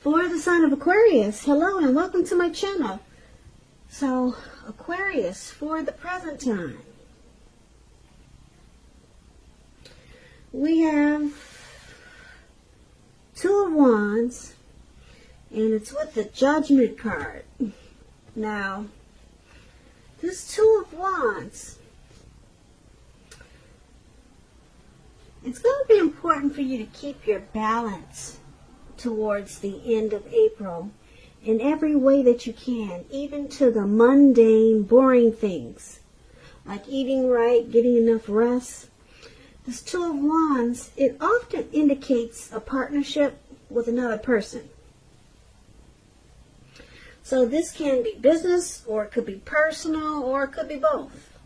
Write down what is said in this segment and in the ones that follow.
For the sign of Aquarius, hello and welcome to my channel. So, Aquarius, for the present time, we have Two of Wands, and it's with the Judgment card. Now, this Two of Wands, it's going to be important for you to keep your balance towards the end of April in every way that you can, even to the mundane, boring things like eating right, getting enough rest. This Two of Wands, it often indicates a partnership with another person. So this can be business, or it could be personal, or it could be both.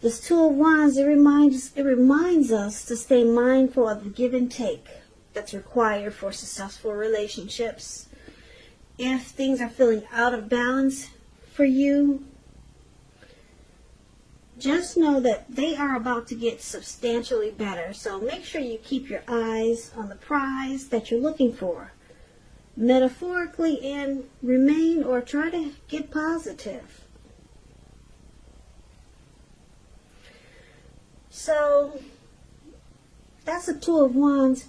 This Two of Wands, it reminds us to stay mindful of the give and take that's required for successful relationships. If things are feeling out of balance for you, just know that they are about to get substantially better. So make sure you keep your eyes on the prize that you're looking for, metaphorically, and remain or try to get positive. So that's a Two of Wands.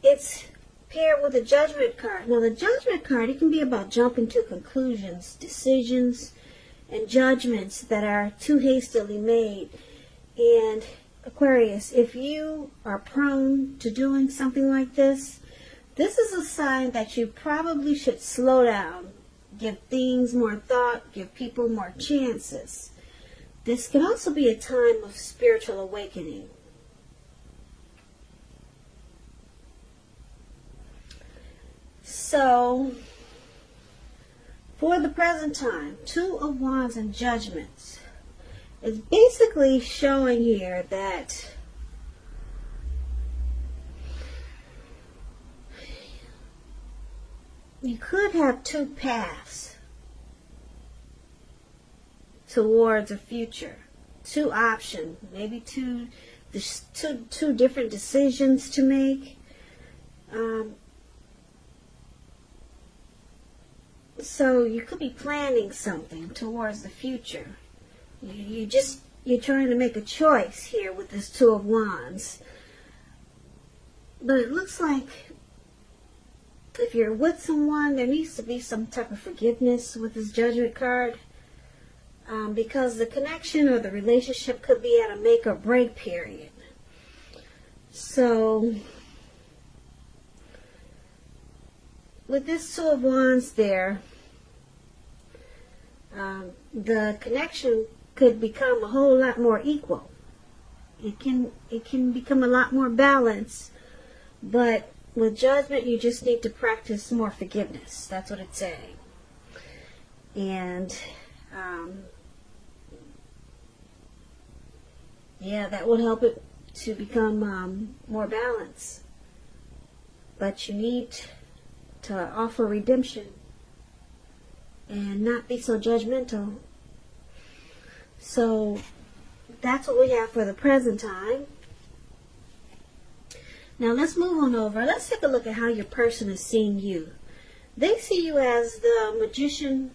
It's paired with a Judgment card. Now the Judgment card, it can be about jumping to conclusions, decisions, and judgments that are too hastily made. And Aquarius, if you are prone to doing something like this, this is a sign that you probably should slow down, give things more thought, give people more chances. This can also be a time of spiritual awakening. So, for the present time, Two of Wands and Judgments is basically showing here that you could have two paths towards a future, two options, maybe two different decisions to make. So you could be planning something towards the future. You're trying to make a choice here with this Two of Wands. But it looks like if you're with someone, there needs to be some type of forgiveness with this Judgment card. Because the connection or the relationship could be at a make or break period. So, with this Two of Wands there, the connection could become a whole lot more equal. It can become a lot more balanced, but with Judgment, you just need to practice more forgiveness. That's what it's saying. And yeah, that would help it to become more balanced. But you need to offer redemption and not be so judgmental. So that's what we have for the present time. Now let's move on over. Let's take a look at how your person is seeing you. They see you as the Magician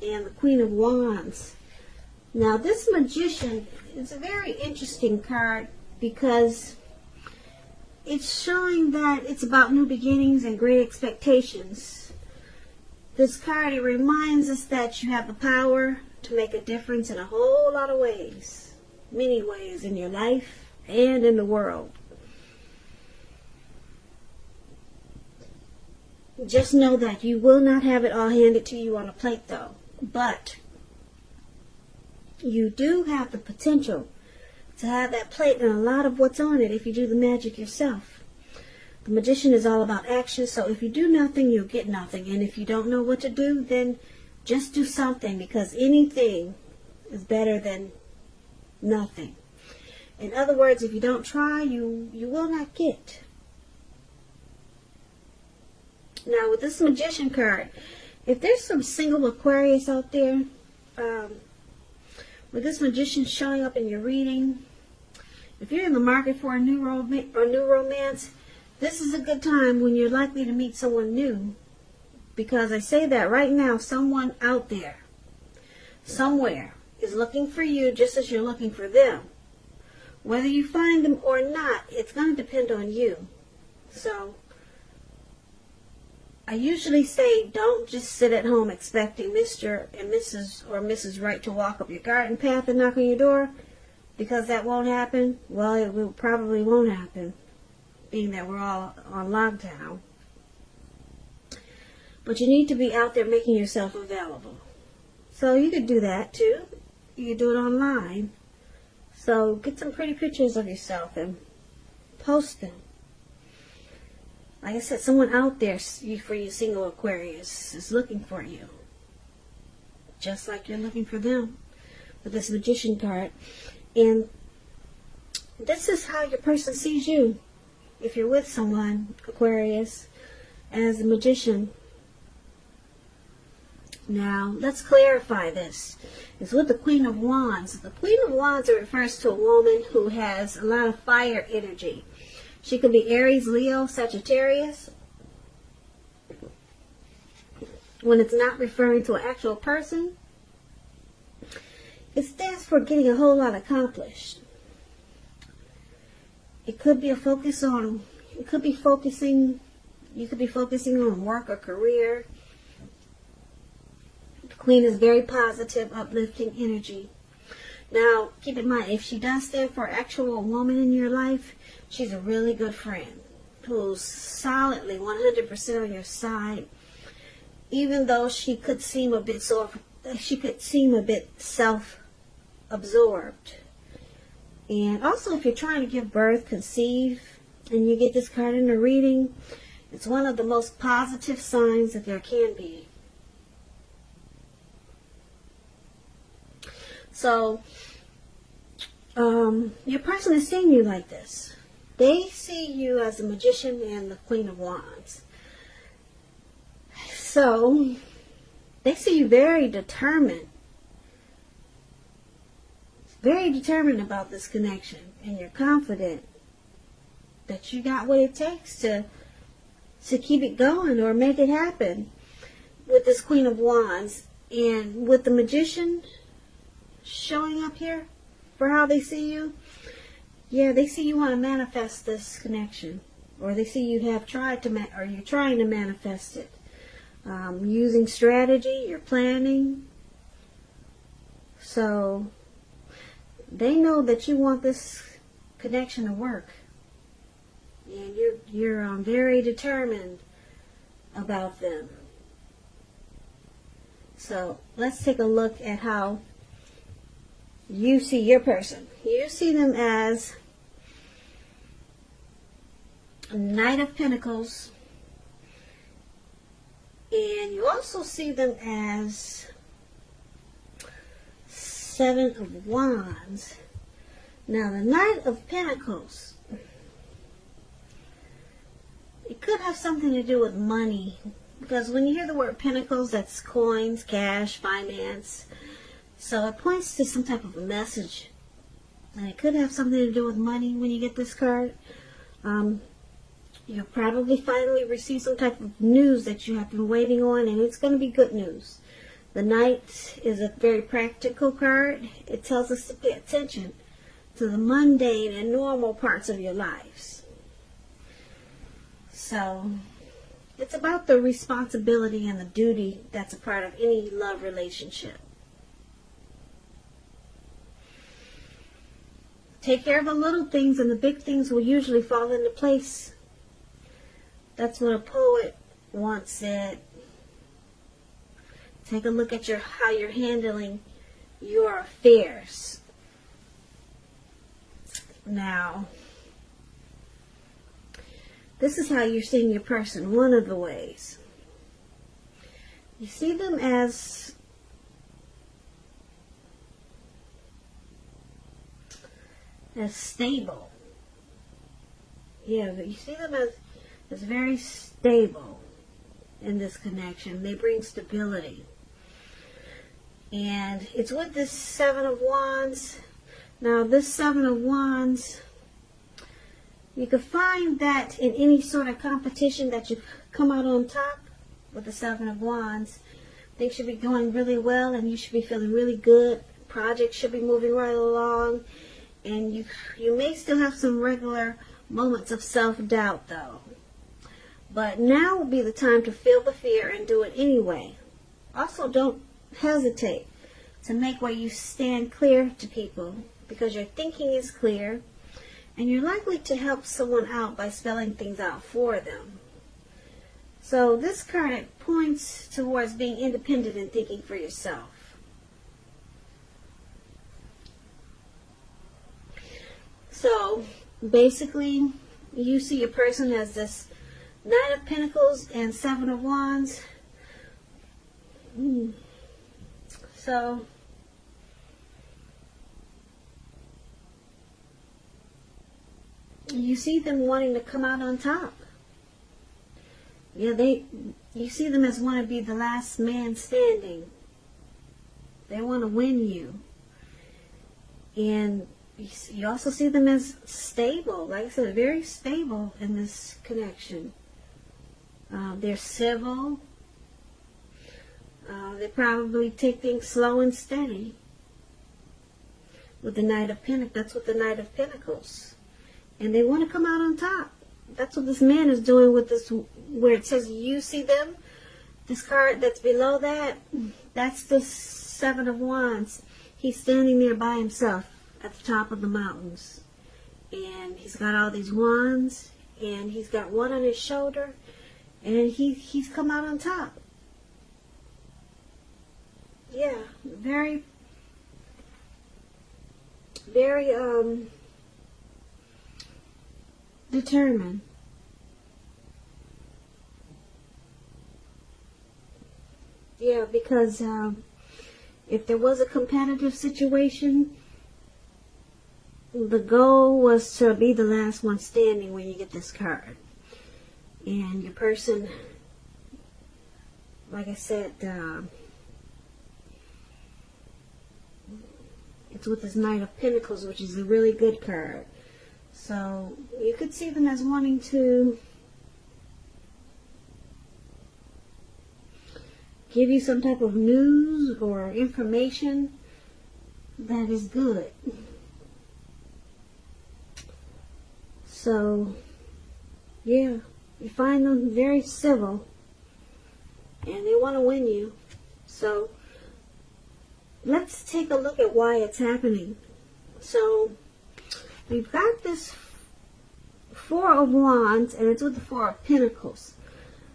and the Queen of Wands. Now this Magician is a very interesting card because it's showing that it's about new beginnings and great expectations. This card, it reminds us that you have the power to make a difference in a whole lot of ways. Many ways in your life and in the world. Just know that you will not have it all handed to you on a plate though. But you do have the potential to have that plate and a lot of what's on it if you do the magic yourself. The Magician is all about action, so if you do nothing, you'll get nothing. And if you don't know what to do, then just do something, because anything is better than nothing. In other words, if you don't try, you will not get. Now, with this Magician card, if there's some single Aquarius out there, with this Magician showing up in your reading, if you're in the market for a new romance, This is a good time when you're likely to meet someone new. Because I say that right now, someone out there, somewhere, is looking for you just as you're looking for them. Whether you find them or not, it's going to depend on you. So, I usually say don't just sit at home expecting Mr. and Mrs. or Mrs. Right to walk up your garden path and knock on your door, because that won't happen. Well, it probably won't happen, being that we're all on lockdown. But you need to be out there making yourself available. So you could do that too. You could do it online. So get some pretty pictures of yourself and post them. Like I said, someone out there for you single Aquarius is looking for you. Just like you're looking for them with this Magician card. And this is how your person sees you. If you're with someone, Aquarius, as a Magician. Now, let's clarify this. It's with the Queen of Wands. The Queen of Wands refers to a woman who has a lot of fire energy. She could be Aries, Leo, Sagittarius. When it's not referring to an actual person, it stands for getting a whole lot accomplished. It could be a focus on, you could be focusing on work or career. Queen is very positive, uplifting energy. Now, keep in mind, if she does stand for an actual woman in your life, she's a really good friend who's solidly 100% on your side, even though she could seem a bit self-absorbed. And also, if you're trying to give birth, conceive, and you get this card in the reading, it's one of the most positive signs that there can be. So, your person is seeing you like this. They see you as a Magician and the Queen of Wands. So, they see you very determined about this connection. And you're confident that you got what it takes to keep it going or make it happen with this Queen of Wands. And with the Magician showing up here for how they see you, yeah, they see you want to manifest this connection, or they see you have tried to, or you're trying to manifest it, using strategy, you're planning. So they know that you want this connection to work, and you're very determined about them. So let's take a look at how you see your person. You see them as a Knight of Pentacles, and you also see them as Seven of Wands. Now, the Knight of Pentacles, it could have something to do with money, because when you hear the word Pentacles, that's coins, cash, finance. So it points to some type of a message. And it could have something to do with money when you get this card. You'll probably finally receive some type of news that you have been waiting on, and it's going to be good news. The Knight is a very practical card. It tells us to pay attention to the mundane and normal parts of your lives. So it's about the responsibility and the duty that's a part of any love relationship. Take care of the little things, and the big things will usually fall into place. That's what a poet once said. Take a look at how you're handling your affairs. Now, this is how you're seeing your person, one of the ways. You see them as stable. Yeah, but you see them as very stable in this connection. They bring stability. And it's with this Seven of Wands. Now, this Seven of Wands, You could find that in any sort of competition that you come out on top with the Seven of Wands. Things should be going really well and you should be feeling really good. Projects should be moving right along. And you may still have some regular moments of self-doubt though. But now would be the time to feel the fear and do it anyway. Also, don't hesitate to make where you stand clear to people, because your thinking is clear and you're likely to help someone out by spelling things out for them. So this card, it points towards being independent and thinking for yourself. So basically, you see a person as this Knight of Pentacles and Seven of Wands. So you see them wanting to come out on top. Yeah, you see them as want to be the last man standing. They want to win you. And you also see them as stable. Like I said, very stable in this connection. They're civil. They probably take things slow and steady. With the Knight of Pentacles, that's what the Knight of Pentacles. And they want to come out on top. That's what this man is doing with this, where it says you see them. This card that's below that, that's the Seven of Wands. He's standing there by himself at the top of the mountains. And he's got all these wands. And he's got one on his shoulder. And he's come out on top. Yeah, very determined. Yeah, because if there was a competitive situation, the goal was to be the last one standing when you get this card. And your person, like I said, it's with this Knight of Pentacles, which is a really good card. So you could see them as wanting to give you some type of news or information that is good. So, yeah, you find them very civil and they want to win you. So, let's take a look at why it's happening. So, we've got this Four of Wands, and it's with the Four of Pentacles.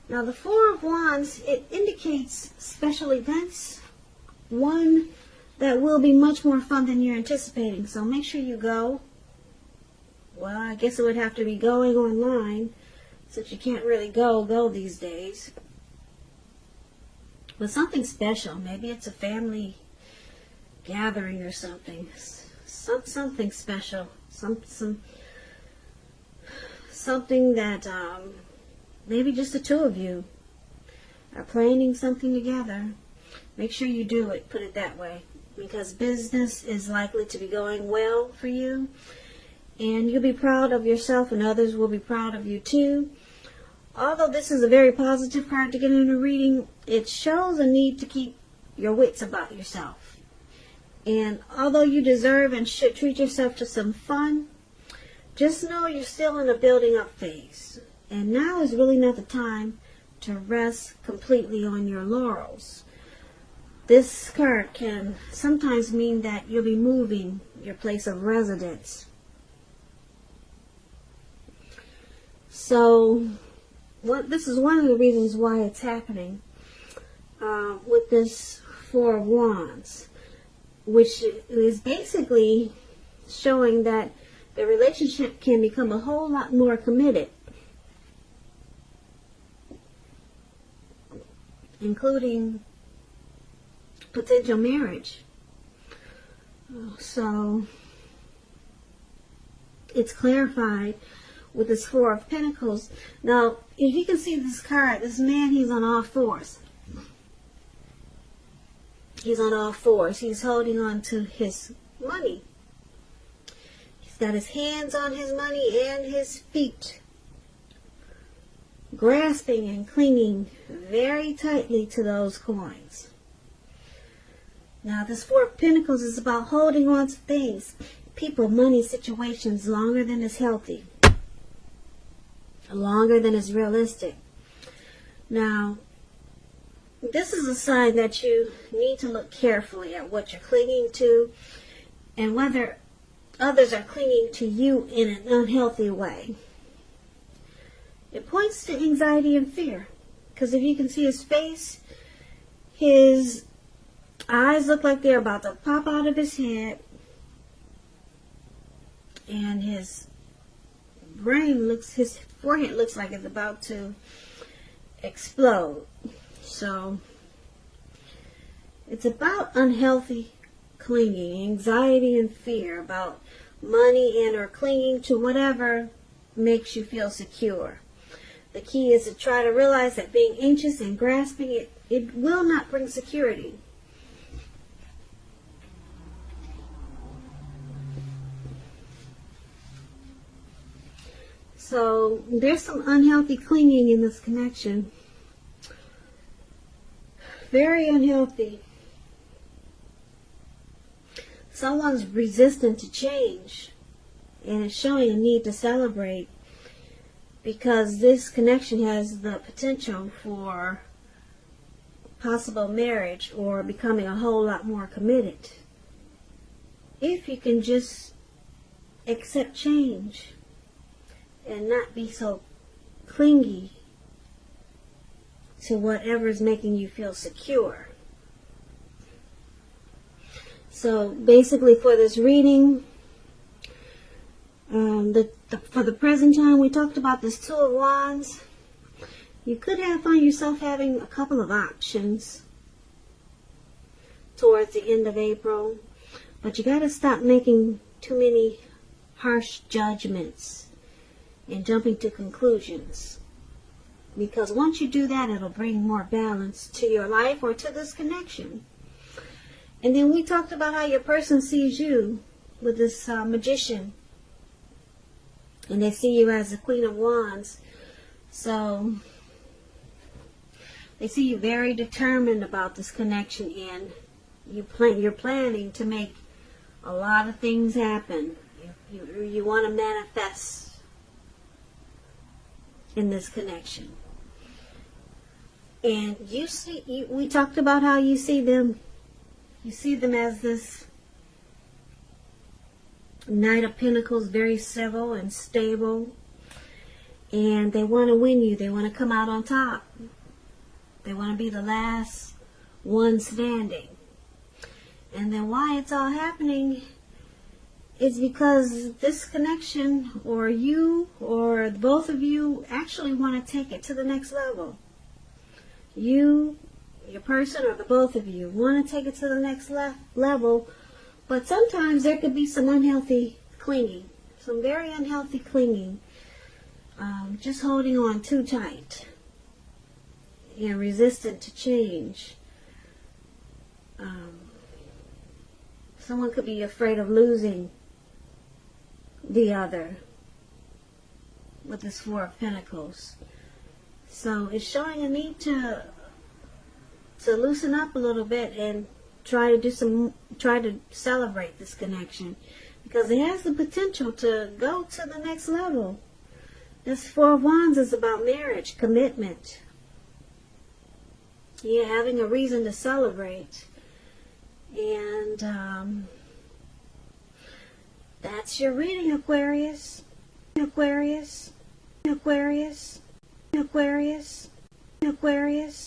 Now, the Four of Wands, it indicates special events. One that will be much more fun than you're anticipating. So, make sure you go. Well, I guess it would have to be going online, since you can't really go these days. But something special. Maybe it's a family gathering or something. Something special. Something that maybe just the two of you are planning something together. Make sure you do it, put it that way, because business is likely to be going well for you, and you'll be proud of yourself and others will be proud of you too. Although this is a very positive card to get in a reading, it shows a need to keep your wits about yourself. And although you deserve and should treat yourself to some fun, just know you're still in a building up phase. And now is really not the time to rest completely on your laurels. This card can sometimes mean that you'll be moving your place of residence. So, this is one of the reasons why it's happening with this Four of Wands, which is basically showing that the relationship can become a whole lot more committed, including potential marriage. So it's clarified with this Four of Pentacles. Now, if you can see this card, this man, he's on all fours. He's on all fours. He's holding on to his money. got his hands on his money and his feet, grasping and clinging very tightly to those coins. Now, this Four of Pentacles is about holding on to things, people, money, situations longer than is healthy, longer than is realistic. Now, this is a sign that you need to look carefully at what you're clinging to and whether others are clinging to you in an unhealthy way. It points to anxiety and fear, because if you can see his face, his eyes look like they're about to pop out of his head, and his forehead looks like it's about to explode. So it's about unhealthy clinging, anxiety and fear about money and or clinging to whatever makes you feel secure. The key is to try to realize that being anxious and grasping it will not bring security. So there's some unhealthy clinging in this connection. Very unhealthy. Someone's resistant to change, and it's showing a need to celebrate, because this connection has the potential for possible marriage or becoming a whole lot more committed. If you can just accept change and not be so clingy to whatever is making you feel secure. So basically for this reading, for the present time, we talked about this Two of Wands. You could find yourself having a couple of options towards the end of April, but you got to stop making too many harsh judgments and jumping to conclusions. Because once you do that, it'll bring more balance to your life or to this connection. And then we talked about how your person sees you with this magician. And they see you as the Queen of Wands. So they see you very determined about this connection, and you're planning to make a lot of things happen. You want to manifest in this connection. And we talked about how you see them as this Knight of Pentacles, very civil and stable, and they want to win you. They want to come out on top. They want to be the last one standing. And then why it's all happening is because this connection, or you, or both of you, actually want to take it to the next level. You, your person, or the both of you want to take it to the next level, but sometimes there could be some unhealthy clinging, some very unhealthy clinging, just holding on too tight and resistant to change. Someone could be afraid of losing the other with this Four of Pentacles. So it's showing a need to loosen up a little bit and try to celebrate this connection, because it has the potential to go to the next level. This Four of Wands is about marriage, commitment. Yeah, having a reason to celebrate. And that's your reading, Aquarius. Aquarius. Aquarius. Aquarius. Aquarius.